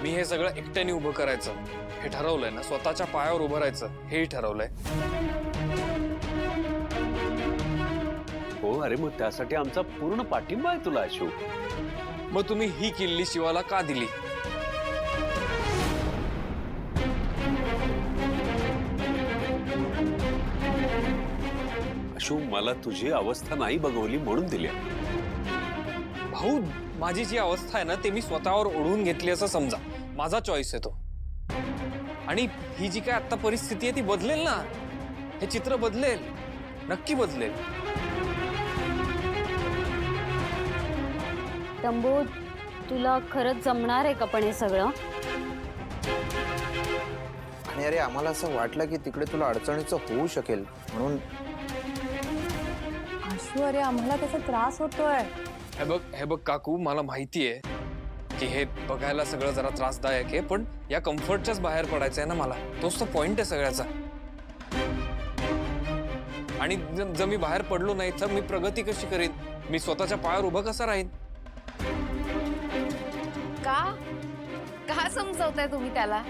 मी हे सगळं एकट्याने उभं करायचं हे ठरवलंय ना, स्वतःच्या पायावर उभं राहायचं हेही ठरवलंय. हो, अरे मग त्यासाठी आमचा पूर्ण पाठिंबा आहे तुला अशोक. मग तुम्ही ही किल्ली शिवाला का दिली? अशोक, मला तुझी अवस्था नाही बघवली म्हणून दिली. भाऊ, माझी जी अवस्था आहे ना ते मी स्वतःवर ओढून घेतली असं समजा. माझा चॉईस आहे तो. आणि ही जी काय आता परिस्थिती आहे ती बदलेल ना. हे चित्र बदलेल, नक्की बदलेल. तंबू, तुला खरंच जमणार आहे का पण हे सगळं? आणि अरे आम्हाला असं वाटलं की तिकडे तुला अडचणीचं होऊ शकेल म्हणून. आशू, अरे आम्हाला त्याचा त्रास होतोय. हे बघ काकू, मला माहिती आहे की हे बघायला सगळं जरा त्रासदायक आहे, पण या कम्फर्टच्याच बाहेर पडायचं आहे ना मला. तोच तर पॉइंट आहे सगळ्याचा. आणि जर मी बाहेर पडलो नाही तर मी प्रगती कशी करीन? मी स्वतःच्या पायावर उभं कसं राहीन? का समजवताय तुम्ही त्याला?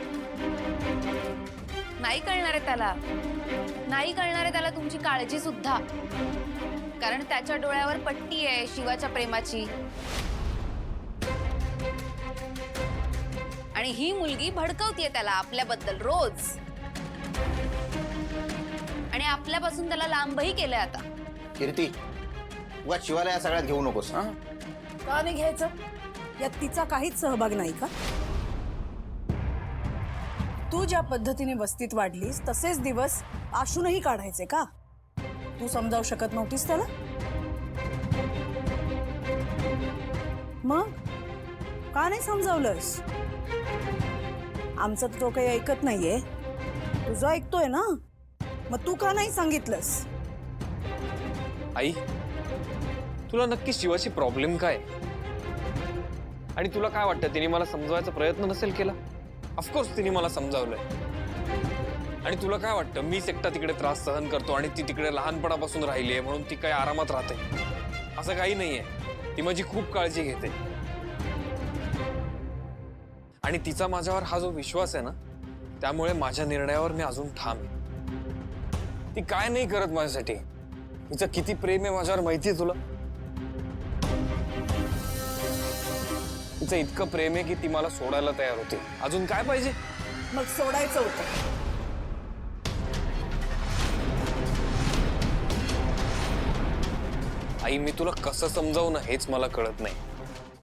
नाही कळणार आहे त्याला. नाही कळणार आहे त्याला तुमची काळजी सुद्धा. कारण त्याच्या डोळ्यावर पट्टी आहे शिवाच्या प्रेमाची. आणि ही मुलगी भडकवतीये त्याला आपल्याबद्दल रोज. आणि आपल्यापासून त्याला लांबही केलंय आता. कीर्ती, उगा शिवाला या सगळ्यात घेऊ नकोस. हा, का नाही घ्यायचं? यात तिचा काहीच सहभाग नाही का? तू ज्या पद्धतीने वस्तीत वाढलीस तसेच दिवस आशूनही काढायचे का? तू समजावू शकत नव्हतीस त्याला? मग का नाही समजावलंस? आमचं तर तो काही ऐकत नाहीये. तुझं ऐकतोय ना, मग तू का नाही सांगितलंस? आई, तुला नक्की शिवाची प्रॉब्लेम काय? आणि तुला काय वाटतं तिने मला समजवायचा प्रयत्न नसेल केला? ऑफकोर्स तिने मला समजावलंय. आणि तुला काय वाटतं मीच एकटा तिकडे त्रास सहन करतो आणि ती तिकडे लहानपणापासून राहिली आहे म्हणून ती काही आरामात राहते? असं काही नाहीये. ती माझी खूप काळजी घेते. आणि तिचा माझ्यावर हा जो विश्वास आहे ना, त्यामुळे माझ्या निर्णयावर मी अजून ठाम आहे. ती काय नाही करत माझ्यासाठी. तिचं किती प्रेम आहे माझ्यावर माहितीये तुला? तिचं इतकं प्रेम आहे की ती मला सोडायला तयार होते. अजून काय पाहिजे? मग सोडायचं होतं. आई, मी तुला कसं समजावू ना हेच मला कळत नाही.